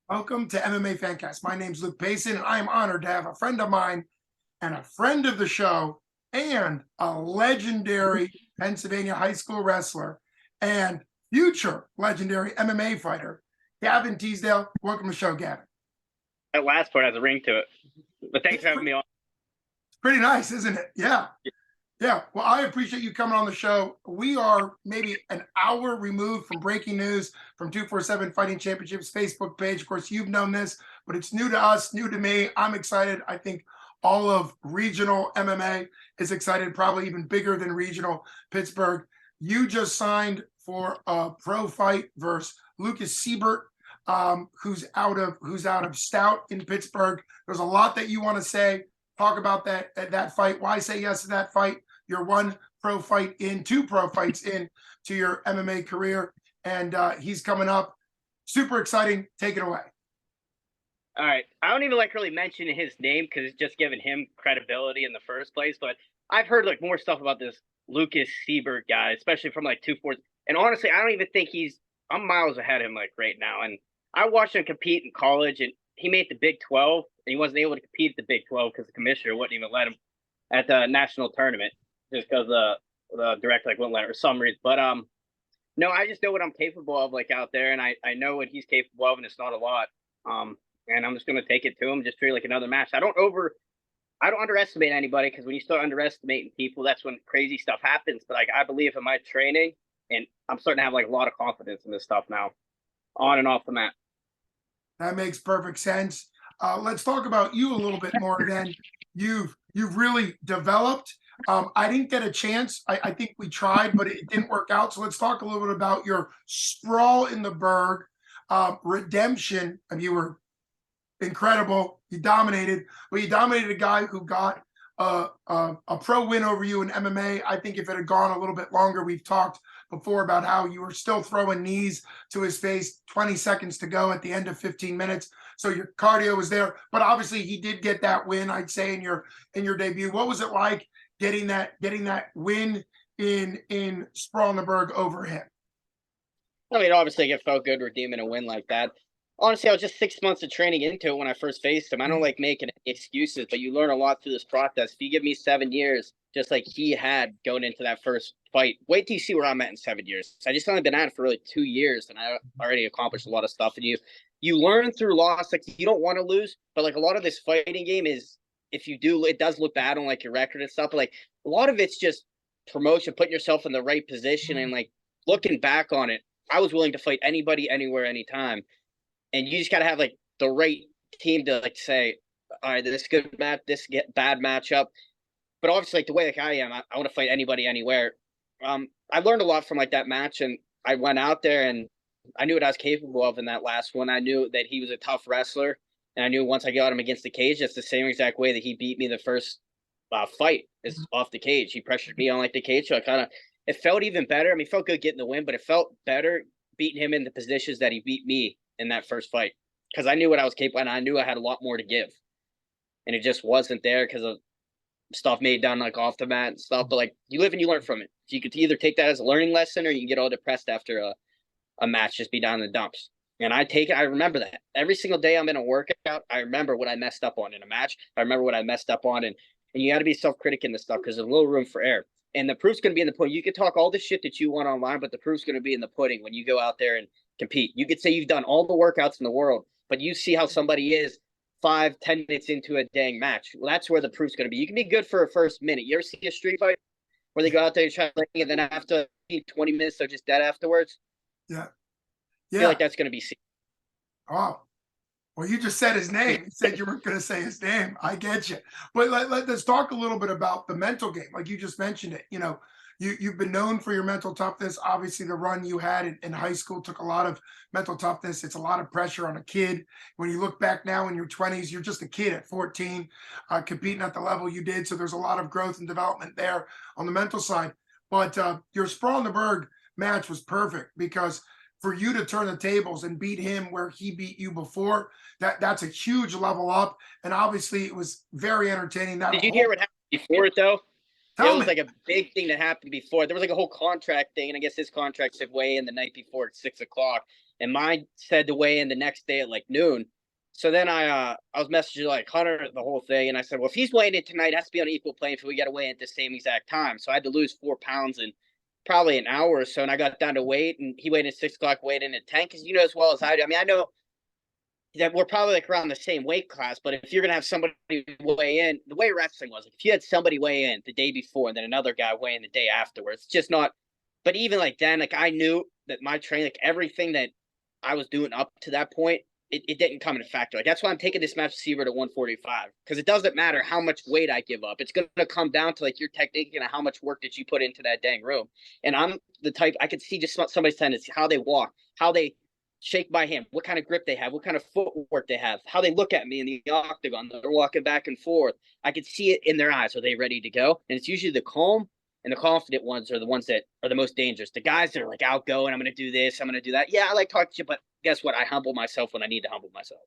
Welcome to MMA Fancast. My name's Luke Payson, and I am honored to have a friend of mine and a friend of the show and a legendary Pennsylvania high school wrestler and future legendary MMA fighter, Gavin Teasdale. Welcome to the show, Gavin. That last part has a ring to it. But thanks for having me on. It's pretty nice, isn't it? Yeah. Yeah. Well, I appreciate you coming on the show. We are maybe an hour removed from breaking news from 247 Fighting Championships Facebook page. Of course, you've known this, but it's new to us, new to me. I'm excited. I think all of regional MMA is excited, probably even bigger than regional Pittsburgh. You just signed for a pro fight versus Lucas Siebert, who's out of Stout in Pittsburgh. There's a lot that you want to say. Talk about that fight. Why say yes to that fight? You're one pro fight in, two pro fights in to your MMA career, and he's coming up. Super exciting. Take it away. All right. I don't even like really mentioning his name because it's just giving him credibility in the first place. But I've heard like more stuff about this Lucas Siebert guy, especially from like 240. And honestly, I don't even think I'm miles ahead of him like right now. And I watched him compete in college, and he made the Big 12, and he wasn't able to compete at the Big 12 because the commissioner wouldn't even let him at the national tournament. Just because the director wouldn't let it for some reason. But no, I just know what I'm capable of like out there, and I know what he's capable of, and it's not a lot. And I'm just gonna take it to him, just treat it like another match. I don't underestimate anybody, because when you start underestimating people, that's when crazy stuff happens. But like I believe in my training, and I'm starting to have like a lot of confidence in this stuff now, on and off the mat. That makes perfect sense. Let's talk about you a little bit more. Then you've really developed. I didn't get a chance. I think we tried, but it didn't work out. So let's talk a little bit about your sprawl in the Berg, redemption. And you were incredible. You dominated, but you dominated a guy who got a pro win over you in MMA. I think if it had gone a little bit longer, we've talked before about how you were still throwing knees to his face, 20 seconds to go at the end of 15 minutes. So your cardio was there, but obviously he did get that win, I'd say, in your debut. What was it like getting that win in Sprawl in the Berg over him? I mean, obviously, it felt good redeeming a win like that. Honestly, I was just 6 months of training into it when I first faced him. I don't like making excuses, but you learn a lot through this process. If you give me 7 years, just like he had going into that first fight, wait till you see where I'm at in 7 years. I just only been at it for really 2 years, and I already accomplished a lot of stuff. And you learn through loss. Like, you don't want to lose, but like a lot of this fighting game is, if you do, it does look bad on like your record and stuff. But like a lot of it's just promotion, putting yourself in the right position, and like looking back on it, I was willing to fight anybody, anywhere, anytime. And you just got to have like the right team to like say, all right, this good match, this bad matchup. But obviously, like the way like I am, I want to fight anybody, anywhere. I learned a lot from like that match, and I went out there and I knew what I was capable of in that last one. I knew that he was a tough wrestler, and I knew once I got him against the cage, that's the same exact way that he beat me the first fight is off the cage. He pressured me on like the cage, so it felt even better. I mean, it felt good getting the win, but it felt better beating him in the positions that he beat me in that first fight, because I knew what I was capable, and I knew I had a lot more to give, and it just wasn't there because of stuff made done like off the mat and stuff. But like, you live and you learn from it. So you could either take that as a learning lesson, or you can get all depressed after a match, just be down in the dumps. And I take it. I remember that every single day I'm in a workout. I remember what I messed up on in a match. I remember what I messed up on, and you got to be self-critic in this stuff, because there's a little room for error. And the proof's going to be in the pudding. You can talk all the shit that you want online, but the proof's going to be in the pudding when you go out there and compete. You could say you've done all the workouts in the world, but you see how somebody is 5-10 minutes into a dang match. Well, that's where the proof's going to be. You can be good for a first minute. You ever see a street fight where they go out there and try to and then after 20 minutes they're just dead afterwards? Yeah. I feel like that's going to be seen. Oh, well, you just said his name. You said you weren't going to say his name. I get you. But let's talk a little bit about the mental game. Like you just mentioned it. You know, you've been known for your mental toughness. Obviously, the run you had in high school took a lot of mental toughness. It's a lot of pressure on a kid. When you look back now in your 20s, you're just a kid at 14, competing at the level you did. So there's a lot of growth and development there on the mental side. But your Sprawl in the Berg match was perfect, because for you to turn the tables and beat him where he beat you before, that's a huge level up. And obviously it was very entertaining. Did you hear what happened before it though? It was like a big thing that happened before. There was like a whole contract thing, and I guess his contract said way in the night before at 6 o'clock. and mine said to weigh in the next day at like noon. So then I was messaging like Hunter the whole thing, and I said, well, if he's weighing in tonight, it has to be on equal playing field. We got to weigh in at the same exact time. So I had to lose 4 pounds in probably an hour or so, and I got down to weight, and he weighed in at 6 o'clock, weighed in at 10. Because you know as well as I do. I mean, I know that we're probably like around the same weight class, but if you're gonna have somebody weigh in, the way wrestling was, like, if you had somebody weigh in the day before and then another guy weigh in the day afterwards, it's just not. But even like then, like I knew that my training, like everything that I was doing up to that point, it didn't come into factor. Like that's why I'm taking this match receiver to 145, because it doesn't matter how much weight I give up. It's gonna come down to like your technique and how much work did you put into that dang room. And I'm the type I could see just somebody's tendency, how they walk, how they shake my hand, what kind of grip they have, what kind of footwork they have, how they look at me in the octagon. They're walking back and forth. I could see it in their eyes. Are they ready to go? And it's usually the calm and the confident ones are the ones that are the most dangerous. The guys that are like outgoing, I'm going to do this, I'm going to do that. Yeah, I like talking to you, but guess what? I humble myself when I need to humble myself.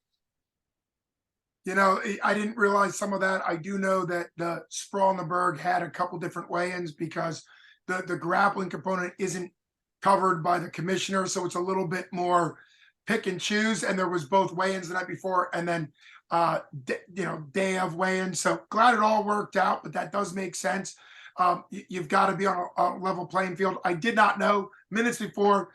You know, I didn't realize some of that. I do know that the Sprawl and the Berg had a couple different weigh-ins because the grappling component isn't covered by the commissioner, so it's a little bit more pick and choose. And there was both weigh-ins the night before, and then day of weigh-in. So glad it all worked out, but that does make sense. You've got to be on a level playing field. I did not know minutes before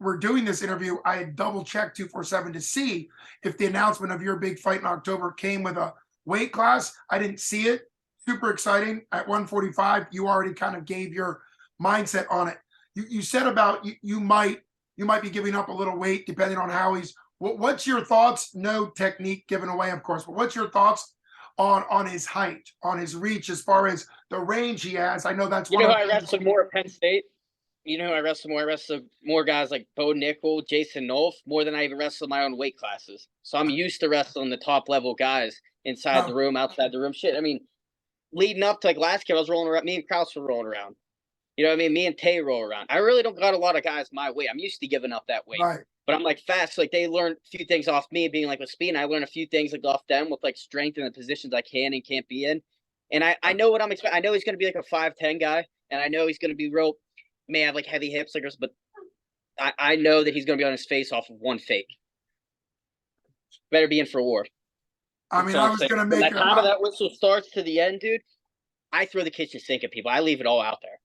we're doing this interview, I had double checked 247 to see if the announcement of your big fight in October came with a weight class. I didn't see it. Super exciting at 145. You already kind of gave your mindset on it. You said about you might be giving up a little weight depending on how he's. What's your thoughts? No technique given away, of course, but what's your thoughts on his height, on his reach, as far as the range he has? I know that's you know. I wrestled more at Penn State. You know, I wrestle more. I wrestle more guys like Bo Nickal, Jason Nolf, more than I even wrestle my own weight classes. So I'm used to wrestling the top level guys inside the room, outside the room. Shit, I mean, leading up to like last year, I was rolling around. Me and Kraus were rolling around. You know what I mean? Me and Tay roll around. I really don't got a lot of guys my weight. I'm used to giving up that weight. Right. But I'm like fast. Like they learn a few things off me being like with speed. And I learn a few things like off them with like strength in the positions I can and can't be in. And I know what I'm expecting. I know he's going to be like a 5'10" guy. And I know he's going to be real, may have like heavy hips, like, but I know that he's going to be on his face off of one fake. Better be in for war. I mean, I was going to make it. From the time of that whistle starts to the end, dude, I throw the kitchen sink at people. I leave it all out there.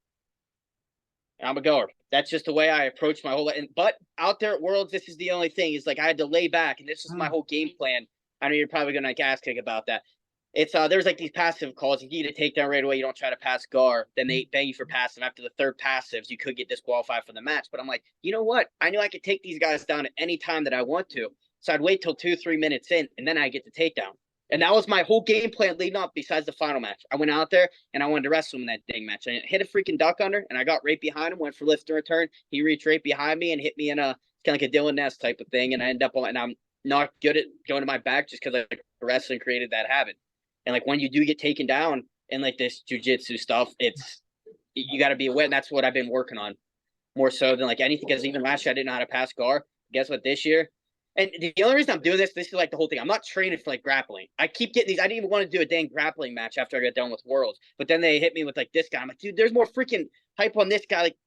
I'm a goer. That's just the way I approach my whole life. But out there at Worlds, this is the only thing. Is like I had to lay back, and this is my whole game plan. I know you're probably going to like ask about that. It's there's like these passive calls. You get a takedown right away. You don't try to pass guard. Then they bang you for passive. After the third passives, you could get disqualified for the match. But I'm like, you know what? I knew I could take these guys down at any time that I want to. So I'd wait till 2-3 minutes in, and then I get the takedown. And that was my whole game plan leading up. Besides the final match, I went out there and I wanted to wrestle him in that dang match. I hit a freaking duck under, and I got right behind him. Went for lift and return. He reached right behind me and hit me in a kind of like a Dylan Ness type of thing. And I ended up on, and I'm not good at going to my back just because like wrestling created that habit. And like when you do get taken down and like this jujitsu stuff, it's you got to be aware. And that's what I've been working on more so than like anything. Because even last year I didn't know how to pass guard. Guess what? This year, and the only reason I'm doing this is like the whole thing. I'm not training for like grappling. I keep getting these. I didn't even want to do a dang grappling match after I got done with Worlds. But then they hit me with like this guy. I'm like, dude, there's more freaking hype on this guy. Like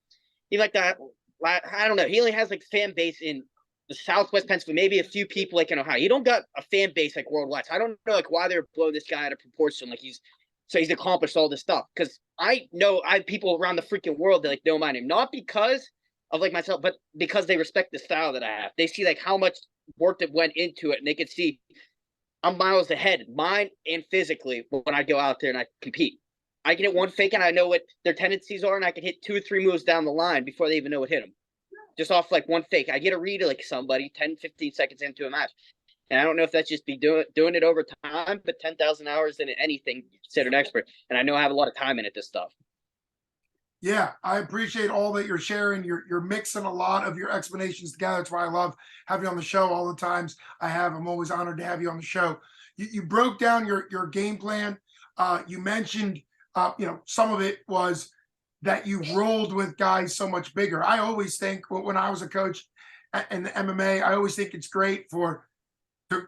even like that. I don't know. He only has like fan base in the Southwest Pennsylvania, maybe a few people like in Ohio. You don't got a fan base like worldwide. So I don't know like why they're blowing this guy out of proportion. Like he's accomplished all this stuff. Because I know I have people around the freaking world that like know my name, not because of like myself, but because they respect the style that I have. They see like how much work that went into it, and they can see I'm miles ahead, mind and physically, when I go out there and I compete. I can hit one fake and I know what their tendencies are, and I can hit 2 or 3 moves down the line before they even know what hit them. Just off like one fake. I get a read of like somebody 10, 15 seconds into a match. And I don't know if that's just be doing it over time, but 10,000 hours in anything, considered an expert. And I know I have a lot of time in it, this stuff. Yeah, I appreciate all that you're sharing. You're mixing a lot of your explanations together. That's why I love having you on the show all the times I have. I'm always honored to have you on the show. You broke down your game plan. You mentioned, some of it was that you rolled with guys so much bigger. I always think when I was a coach in the MMA, I always think it's great to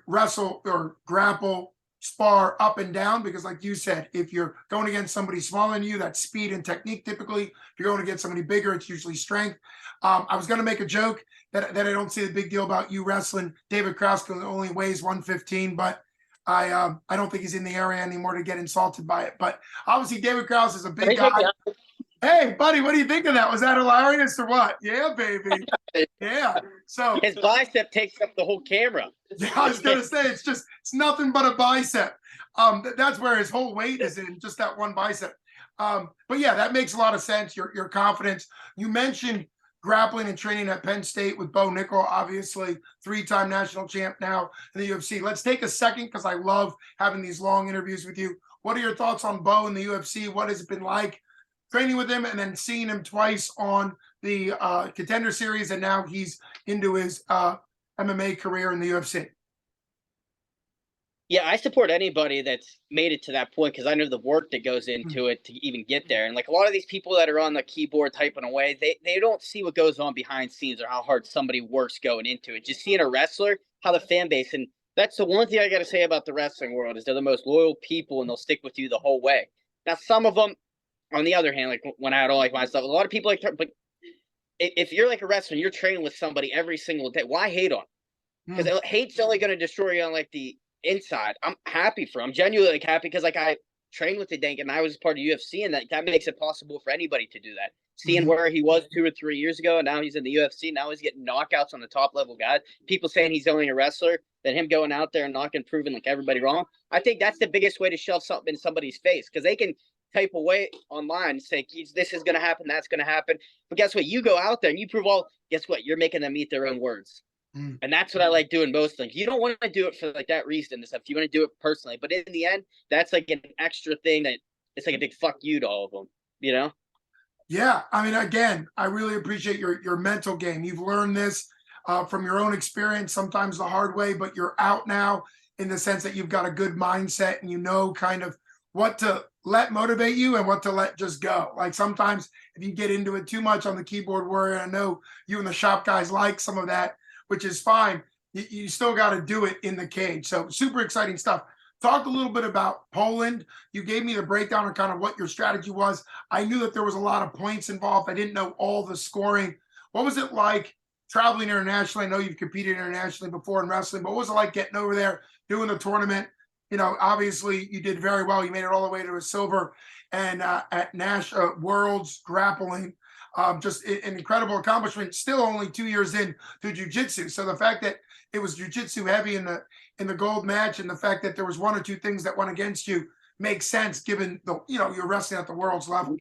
wrestle or grapple, spar up and down, because like you said, if you're going against somebody smaller than you, that's speed and technique typically. If you're going against somebody bigger, it's usually strength. I was going to make a joke that I don't see the big deal about you wrestling David Kraus, only weighs 115, but I don't think he's in the area anymore to get insulted by it. But obviously David Kraus is a big guy. Hey, buddy, what do you think of that? Was that hilarious or what? Yeah, baby. Yeah. So his bicep takes up the whole camera. Yeah, I was gonna say it's nothing but a bicep. That's where his whole weight is in, just that one bicep. But yeah, that makes a lot of sense. Your confidence. You mentioned grappling and training at Penn State with Bo Nickal, obviously 3-time national champ now in the UFC. Let's take a second because I love having these long interviews with you. What are your thoughts on Bo in the UFC? What has it been like training with him and then seeing him twice on the Contender Series, and now he's into his MMA career in the UFC? Yeah, I support anybody that's made it to that point because I know the work that goes into it to even get there. And like a lot of these people that are on the keyboard typing away, they don't see what goes on behind scenes or how hard somebody works going into it. Just seeing a wrestler, how the fan base, and that's the one thing I got to say about the wrestling world is they're the most loyal people and they'll stick with you the whole way. Now, some of them, on the other hand, like when I don't like myself, a lot of people like, but if you're like a wrestler and you're training with somebody every single day, why hate on? Because hate's only going to destroy you on like the inside. I'm happy for him. I'm genuinely like happy because like I trained with the Dank and I was part of UFC, and that makes it possible for anybody to do that. Seeing where he was 2 or 3 years ago, and now he's in the UFC. Now he's getting knockouts on the top level guys. People saying he's only a wrestler, then him going out there and knocking, proving like everybody wrong. I think that's the biggest way to shove something in somebody's face because they can type away online and say this is going to happen, that's going to happen. But guess what? You go out there and you prove all. Guess what? You're making them eat their own words. And that's what I like doing most things. You don't want to do it for like that reason and stuff. You want to do it personally. But in the end, that's like an extra thing that it's like a big fuck you to all of them, you know? Yeah. I mean, again, I really appreciate your mental game. You've learned this from your own experience, sometimes the hard way, but you're out now in the sense that you've got a good mindset and you know kind of what to let motivate you and what to let just go. Like sometimes if you get into it too much on the keyboard warrior, I know you and the shop guys like some of that, which is fine. You still got to do it in the cage. So super exciting stuff. Talk a little bit about Poland. You gave me the breakdown on kind of what your strategy was. I knew that there was a lot of points involved. I didn't know all the scoring. What was it like traveling internationally? I know you've competed internationally before in wrestling, but what was it like getting over there, doing the tournament? You know, obviously you did very well. You made it all the way to a silver and at Worlds grappling. Just an incredible accomplishment. Still only 2 years in to jiu-jitsu. So the fact that it was jiu-jitsu heavy in the gold match, and the fact that there was 1 or 2 things that went against you makes sense given the you're wrestling at the world's level.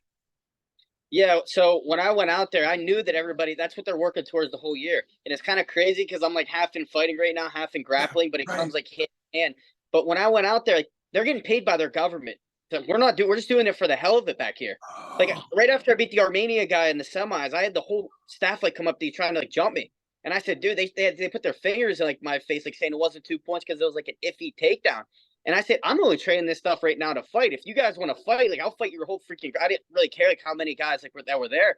Yeah, so when I went out there, I knew that everybody, that's what they're working towards the whole year. And it's kind of crazy because I'm like half in fighting right now, half in grappling, but it comes like hand in hand. But when I went out there, like, they're getting paid by their government. So we're just doing it for the hell of it back here. Like right after I beat the Armenia guy in the semis, I had the whole staff like come up to you trying to like jump me. And I said, dude, they put their fingers in like my face, like saying it wasn't 2 points because it was like an iffy takedown. And I said, I'm only training this stuff right now to fight. If you guys want to fight, like I'll fight your whole freaking. I didn't really care like how many guys like that were there,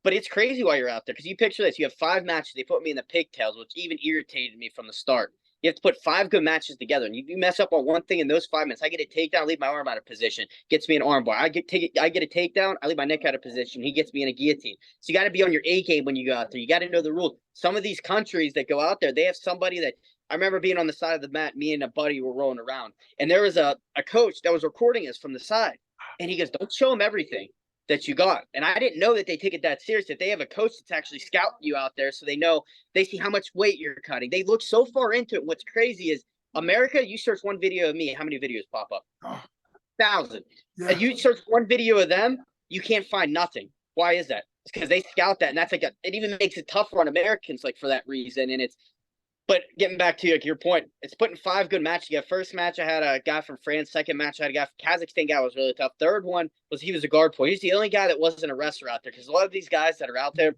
but it's crazy while you're out there because you picture this: you have 5 matches. They put me in the pigtails, which even irritated me from the start. You have to put 5 good matches together, and you mess up on one thing in those 5 minutes. I get a takedown, leave my arm out of position, gets me an arm bar. I get a takedown, I leave my neck out of position. He gets me in a guillotine. So you got to be on your A game when you go out there. You got to know the rules. Some of these countries that go out there, they have somebody that. I remember being on the side of the mat, me and a buddy were rolling around, and there was a coach that was recording us from the side, and he goes, "Don't show him everything that you got." And I didn't know that they take it that serious, that they have a coach that's actually scouting you out there so they know, they see how much weight you're cutting. They look so far into it. What's crazy is America, you search one video of me, how many videos pop up? 1,000. Yeah. And you search one video of them, you can't find nothing. Why is that? It's because they scout that, and that's like it even makes it tougher on Americans like for that reason. And but getting back to your point, it's putting 5 good matches together. First match, I had a guy from France. Second match, I had a guy from Kazakhstan. Guy was really tough. Third one he was a guard player. He's the only guy that wasn't a wrestler out there because a lot of these guys that are out there,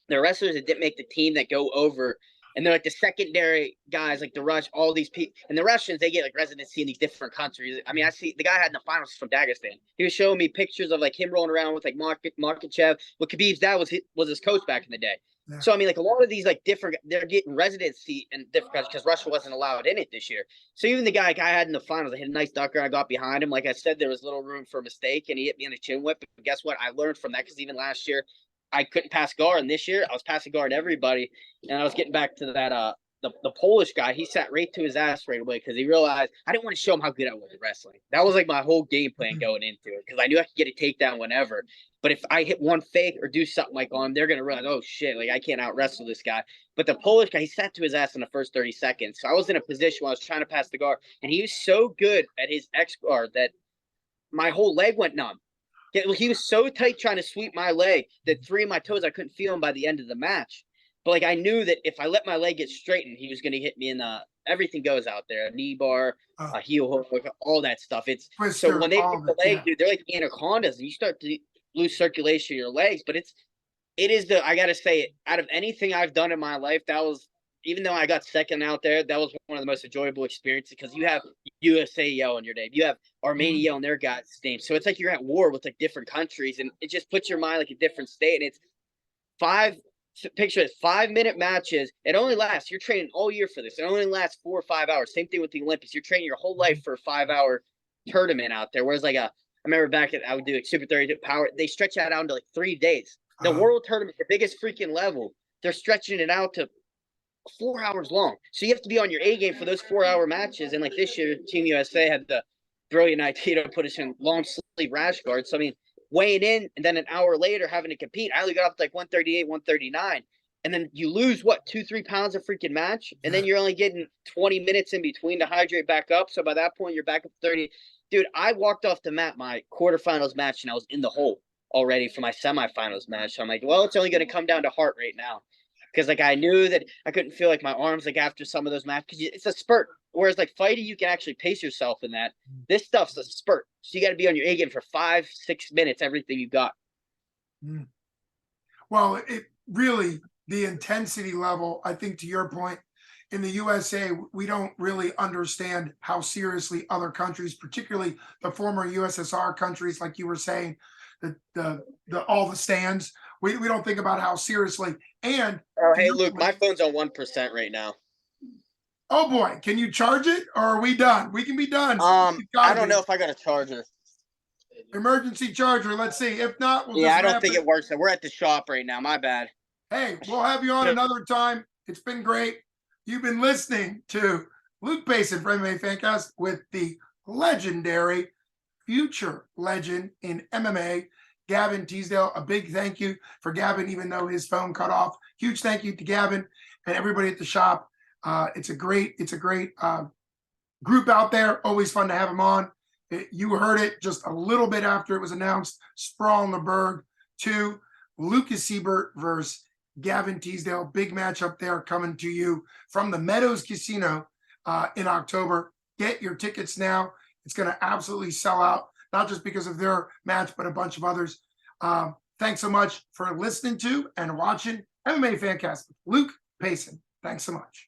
they're wrestlers that didn't make the team that go over. And they're like the secondary guys, like the Rush, all these people. And the Russians, they get like residency in these different countries. I mean, I see the guy I had in the finals from Dagestan. He was showing me pictures of like him rolling around with like Markachev. Well, Khabib's dad was his coach back in the day. Yeah. So, I mean, like a lot of these like different, they're getting residency in different countries because Russia wasn't allowed in it this year. So even the guy I had in the finals, I hit a nice ducker. I got behind him. Like I said, there was little room for a mistake and he hit me on the chin whip. But guess what? I learned from that because even last year, I couldn't pass guard. And this year I was passing guard everybody, and I was getting back to that the Polish guy. He sat right to his ass right away because he realized I didn't want to show him how good I was at wrestling. That was like my whole game plan going into it, because I knew I could get a takedown whenever. But if I hit one fake or do something like on him, they're gonna realize, oh shit, like I can't out wrestle this guy. But the Polish guy, he sat to his ass in the first 30 seconds. So I was in a position where I was trying to pass the guard, and he was so good at his X guard that my whole leg went numb. He was so tight trying to sweep my leg that 3 of my toes, I couldn't feel them by the end of the match. But like I knew that if I let my leg get straightened, he was going to hit me in the everything goes out there, a knee bar, a heel hook, all that stuff. It's Twister, so when they hit the leg, yeah. dude, they're like anacondas, and you start to lose circulation in your legs. But it is I gotta say, out of anything I've done in my life, that was, even though I got second out there, that was one of the most enjoyable experiences, because you have USA yelling your name, you have Armenia yelling their guys' name, so it's like you're at war with like different countries, and it just puts your mind like a different state. And it's picture it, 5-minute matches. It only lasts, you're training all year for this. It only lasts 4 or 5 hours. Same thing with the Olympics. You're training your whole life for a 5-hour tournament out there. Whereas like I remember back at, I would do like Super 30 Power. They stretch that out into like 3 days. The world tournament, the biggest freaking level, they're stretching it out to 4 hours long. So you have to be on your A game for those 4-hour matches. And like this year, Team USA had the brilliant idea to put us in long sleeve rash guards. So I mean, weighing in and then an hour later having to compete, I only got up to like 138, 139. And then you lose what, 2-3 pounds a freaking match, and then you're only getting 20 minutes in between to hydrate back up. So by that point, you're back up 30. Dude, I walked off the mat my quarterfinals match, and I was in the hole already for my semifinals match. So I'm like, well, it's only going to come down to heart right now, because like I knew that I couldn't feel like my arms like after some of those matches, because it's a spurt. Whereas like fighting, you can actually pace yourself in that. This stuff's a spurt, so you got to be on your A game for 5-6 minutes, everything you got. Well, it really, the intensity level, I think to your point, in the USA, we don't really understand how seriously other countries, particularly the former USSR countries, like you were saying, the all the stands, we don't think about how seriously. And hey Luke, my phone's on 1% right now. Oh boy, can you charge it, or are we done? We can be done. I don't know if I got a charger. Emergency charger. Let's see. If not, we'll I don't think it works. We're at the shop right now. My bad. Hey, we'll have you on another time. It's been great. You've been listening to Luke Payson from MMA Fancast with the legendary future legend in MMA, Gavin Teasdale. A big thank you for Gavin, even though his phone cut off. Huge thank you to Gavin and everybody at the shop. It's a great group out there. Always fun to have them on. You heard it just a little bit after it was announced. Sprawl in the Berg 2, Lucas Siebert versus Gavin Teasdale. Big match up there coming to you from the Meadows Casino in October. Get your tickets now. It's going to absolutely sell out, not just because of their match, but a bunch of others. Thanks so much for listening to and watching MMA Fancast with Luke Payson. Thanks so much.